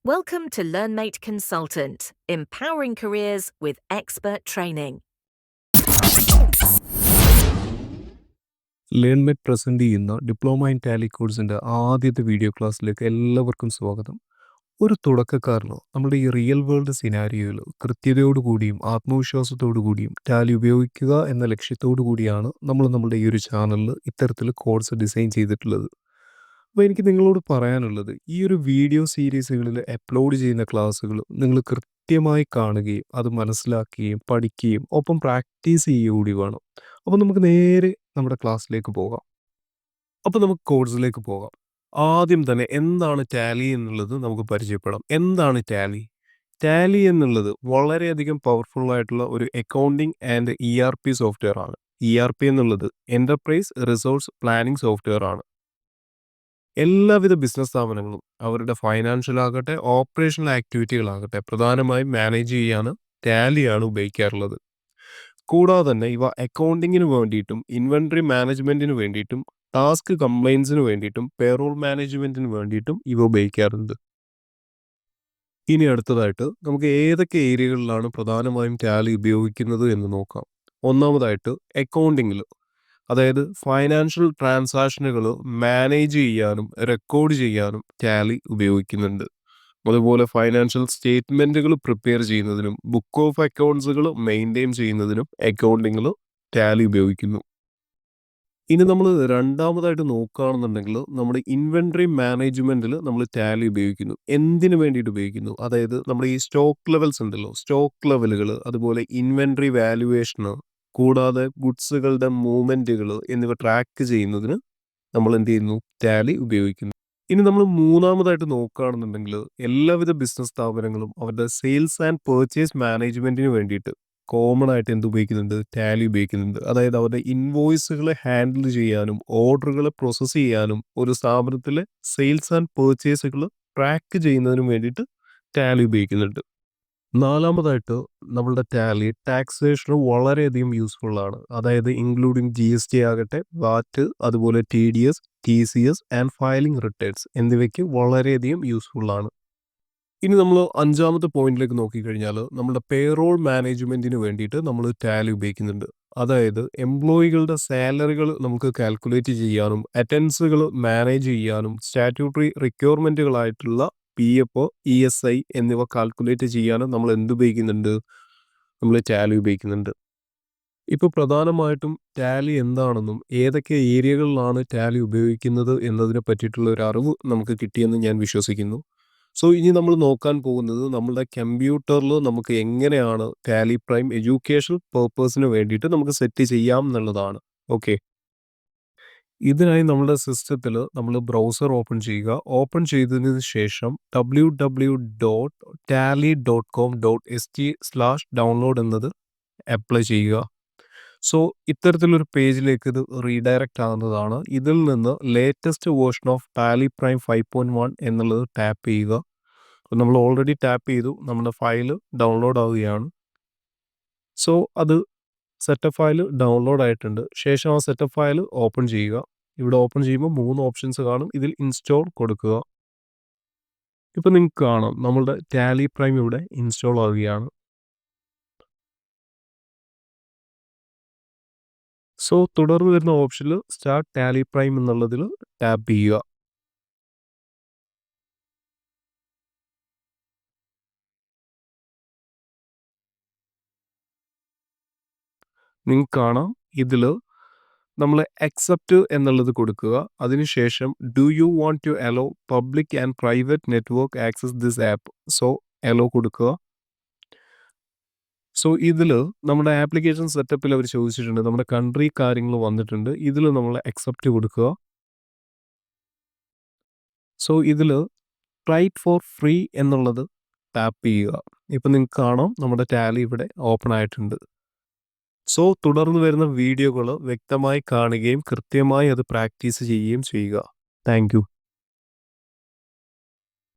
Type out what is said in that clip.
Welcome to LearnMate Consultant, empowering careers with expert training. Learnmate present ചെയ്യുന്ന diploma in Tally കോഴ്സിൻ്റെ ആദ്യത്തെ video ക്ലാസ്സിലേക്ക് എല്ലാവർക്കും സ്വാഗതം. ഒരു തുടക്കക്കാരനോ നമ്മുടെ ഈ റിയൽ വേൾഡ് സിനാരിയോയിൽ കൃത്യതയോടുകൂടിയും ആത്മവിശ്വാസത്തോടു കൂടിയും ടാലി ഉപയോഗിക്കുക എന്ന ലക്ഷ്യത്തോടു കൂടിയാണ് നമ്മൾ നമ്മുടെ ഈ ഒരു ചാനലിൽ ഇത്തരത്തിൽ കോഴ്സ് ഡിസൈൻ ചെയ്തിട്ടുള്ളത്. അപ്പോൾ എനിക്ക് നിങ്ങളോട് പറയാനുള്ളത്, ഈ ഒരു വീഡിയോ സീരീസുകളിൽ അപ്ലോഡ് ചെയ്യുന്ന ക്ലാസ്സുകൾ നിങ്ങൾ കൃത്യമായി കാണുകയും അത് മനസ്സിലാക്കുകയും പഠിക്കുകയും ഒപ്പം പ്രാക്ടീസ് ചെയ്യുക കൂടി വേണം. അപ്പോൾ നമുക്ക് നേരെ നമ്മുടെ ക്ലാസ്സിലേക്ക് പോകാം. അപ്പോൾ നമുക്ക് കോഴ്സിലേക്ക് പോകാം. ആദ്യം തന്നെ എന്താണ് ടാലി എന്നുള്ളത് നമുക്ക് പരിചയപ്പെടാം. എന്താണ് ടാലി? ടാലി എന്നുള്ളത് വളരെയധികം പവർഫുൾ ആയിട്ടുള്ള ഒരു അക്കൗണ്ടിങ് ആൻഡ് ERP സോഫ്റ്റ്വെയർ ആണ്. ERP എന്നുള്ളത് എന്റർപ്രൈസ് റിസോഴ്സ് പ്ലാനിംഗ് സോഫ്റ്റ്വെയർ ആണ്. എല്ലാവിധ ബിസിനസ് സ്ഥാപനങ്ങളും അവരുടെ ഫൈനാൻഷ്യൽ ആകട്ടെ ഓപ്പറേഷണൽ ആക്ടിവിറ്റികളാകട്ടെ പ്രധാനമായും മാനേജ് ചെയ്യാൻ ടാലിയാണ് ഉപയോഗിക്കാറുള്ളത്. കൂടാതെ തന്നെ ഇവ അക്കൗണ്ടിങ്ങിന് വേണ്ടിയിട്ടും ഇൻവെന്ററി മാനേജ്മെന്റിന് വേണ്ടിയിട്ടും ടാസ്ക് കംപ്ലൈൻസിന് വേണ്ടിയിട്ടും പേറോൾ മാനേജ്മെന്റിന് വേണ്ടിയിട്ടും ഇവ ഉപയോഗിക്കാറുണ്ട്. ഇനി അടുത്തതായിട്ട് നമുക്ക് ഏതൊക്കെ ഏരിയകളിലാണ് പ്രധാനമായും ടാലി ഉപയോഗിക്കുന്നത് എന്ന് നോക്കാം. ഒന്നാമതായിട്ട് അക്കൗണ്ടിങ്ങിൽ, അതായത് ഫൈനാൻഷ്യൽ ട്രാൻസാക്ഷനുകൾ മാനേജ് ചെയ്യാനും റെക്കോർഡ് ചെയ്യാനും ടാലി ഉപയോഗിക്കുന്നുണ്ട്. അതുപോലെ ഫൈനാൻഷ്യൽ സ്റ്റേറ്റ്മെന്റുകൾ പ്രിപ്പയർ ചെയ്യുന്നതിനും ബുക്ക് ഓഫ് അക്കൗണ്ട്സുകൾ മെയിൻറ്റെയിൻ ചെയ്യുന്നതിനും അക്കൗണ്ടിങ്ങിൽ ടാലി ഉപയോഗിക്കുന്നു. ഇനി നമ്മൾ രണ്ടാമതായിട്ട് നോക്കുകയാണെന്നുണ്ടെങ്കിൽ നമ്മുടെ ഇൻവെന്ററി മാനേജ്മെന്റിൽ നമ്മൾ ടാലി ഉപയോഗിക്കുന്നു. എന്തിനു വേണ്ടിയിട്ട് ഉപയോഗിക്കുന്നു? അതായത് നമ്മുടെ ഈ സ്റ്റോക്ക് ലെവൽസ് ഉണ്ടല്ലോ, സ്റ്റോക്ക് ലെവലുകൾ, അതുപോലെ ഇൻവെന്ററി വാല്യുവേഷന്, കൂടാതെ ഗുഡ്സുകളുടെ മൂവ്മെന്റുകൾ എന്നിവ ട്രാക്ക് ചെയ്യുന്നതിന് നമ്മൾ എന്ത് ചെയ്യുന്നു? ടാലി ഉപയോഗിക്കുന്നു. ഇനി നമ്മൾ മൂന്നാമതായിട്ട് നോക്കുകയാണെന്നുണ്ടെങ്കിൽ എല്ലാവിധ ബിസിനസ് സ്ഥാപനങ്ങളും അവരുടെ സെയിൽസ് ആൻഡ് പർച്ചേസ് മാനേജ്മെന്റിന് വേണ്ടിയിട്ട് കോമൺ ആയിട്ട് എന്ത് ഉപയോഗിക്കുന്നുണ്ട്? ടാലി ഉപയോഗിക്കുന്നുണ്ട്. അതായത് അവരുടെ ഇൻവോയ്സുകളെ ഹാൻഡിൽ ചെയ്യാനും ഓർഡറുകളെ പ്രോസസ്സ് ചെയ്യാനും ഒരു സ്ഥാപനത്തിലെ സെയിൽസ് ആൻഡ് പർച്ചേസുകൾ ട്രാക്ക് ചെയ്യുന്നതിനും വേണ്ടിയിട്ട് ടാലി ഉപയോഗിക്കുന്നുണ്ട്. നാലാമതായിട്ട് നമ്മളുടെ ടാലി ടാക്സേഷന് വളരെയധികം യൂസ്ഫുൾ ആണ്. അതായത് ഇൻക്ലൂഡിങ് GST ആകട്ടെ, VAT, അതുപോലെ TDS, TCS and filing returns എന്നിവയ്ക്ക് വളരെയധികം യൂസ്ഫുൾ ആണ്. ഇനി നമ്മൾ അഞ്ചാമത്തെ പോയിന്റിലേക്ക് നോക്കിക്കഴിഞ്ഞാൽ നമ്മുടെ പേറോൾ മാനേജ്മെന്റിന് വേണ്ടിയിട്ട് നമ്മൾ ടാലി ഉപയോഗിക്കുന്നുണ്ട്. അതായത് എംപ്ലോയികളുടെ സാലറികൾ നമുക്ക് കാൽക്കുലേറ്റ് ചെയ്യാനും അറ്റൻഡൻസുകൾ മാനേജ് ചെയ്യാനും സ്റ്റാറ്റ്യൂട്ടറി റിക്വയർമെന്റുകളായിട്ടുള്ള PF, ESI എന്നിവ കാൽക്കുലേറ്റ് ചെയ്യാനും നമ്മൾ എന്തുപയോഗിക്കുന്നുണ്ട്? നമ്മൾ ടാലി ഉപയോഗിക്കുന്നുണ്ട്. ഇപ്പോൾ പ്രധാനമായിട്ടും ടാലി എന്താണെന്നും ഏതൊക്കെ ഏരിയകളിലാണ് ടാലി ഉപയോഗിക്കുന്നത് എന്നതിനെ പറ്റിയിട്ടുള്ള ഒരു അറിവ് നമുക്ക് കിട്ടിയെന്ന് ഞാൻ വിശ്വസിക്കുന്നു. സോ ഇനി നമ്മൾ നോക്കാൻ പോകുന്നത് നമ്മുടെ കമ്പ്യൂട്ടറിൽ നമുക്ക് എങ്ങനെയാണ് ടാലി പ്രൈം എഡ്യൂക്കേഷൻ പർപ്പസിന് വേണ്ടിയിട്ട് നമുക്ക് സെറ്റ് ചെയ്യാം എന്നുള്ളതാണ്. ഓക്കെ, ഇതിനായി നമ്മുടെ സിസ്റ്റത്തിൽ നമ്മൾ ബ്രൗസർ ഓപ്പൺ ചെയ്യുക. ഓപ്പൺ ചെയ്തതിന് ശേഷം www.tally.com.st/download എന്നത് അപ്ലൈ ചെയ്യുക. സോ ഇത്തരത്തിലൊരു പേജിലേക്ക് ഇത് റീഡയറക്റ്റ് ആകുന്നതാണ്. ഇതിൽ നിന്ന് latest version of Tally prime 5.1 എന്നുള്ളത് ടാപ്പ് ചെയ്യുക. നമ്മൾ ഓൾറെഡി ടാപ്പ് ചെയ്തു, നമ്മുടെ ഫയൽ ഡൗൺലോഡ് ആവുകയാണ്. സോ അത് സെറ്റപ്പ് ഫയൽ ഡൗൺലോഡ് ആയിട്ടുണ്ട്. ശേഷം ആ സെറ്റപ്പ് ഫയൽ ഓപ്പൺ ചെയ്യുക. ഇവിടെ ഓപ്പൺ ചെയ്യുമ്പോൾ 3 ഓപ്ഷൻസ് കാണും. ഇതിൽ ഇൻസ്റ്റാൾ കൊടുക്കുക. ഇപ്പം നിങ്ങൾക്ക് കാണാം നമ്മളുടെ ടാലി പ്രൈം ഇവിടെ ഇൻസ്റ്റാൾ ആവുകയാണ്. സോ തുടർന്ന് വരുന്ന ഓപ്ഷനിൽ സ്റ്റാർട്ട് ടാലി പ്രൈം എന്നുള്ളതിൽ ടാപ്പ് ചെയ്യുക. നിങ്ങൾക്ക് കാണാം ഇതിൽ നമ്മൾ അക്സെപ്റ്റ് എന്നുള്ളത് കൊടുക്കുക. അതിനുശേഷം do you want to allow public and private network access this app, so allow കൊടുക്കുക. സോ ഇതിൽ നമ്മുടെ ആപ്ലിക്കേഷൻ സെറ്റപ്പിൽ അവർ ചോദിച്ചിട്ടുണ്ട്, നമ്മുടെ കൺട്രി കാര്യങ്ങൾ വന്നിട്ടുണ്ട്. ഇതിൽ നമ്മൾ അക്സെപ്റ്റ് കൊടുക്കുക. സോ ഇതിൽ റൈറ്റ് ഫോർ ഫ്രീ എന്നുള്ളത് ടാപ്പ് ചെയ്യുക. ഇപ്പം നിങ്ങൾക്ക് കാണാം നമ്മുടെ ടാലി ഇവിടെ ഓപ്പൺ ആയിട്ടുണ്ട്. സോ തുടർന്ന് വരുന്ന വീഡിയോകൾ വ്യക്തമായി കാണുകയും കൃത്യമായി അത് പ്രാക്ടീസ് ചെയ്യുകയും ചെയ്യുക. Thank you.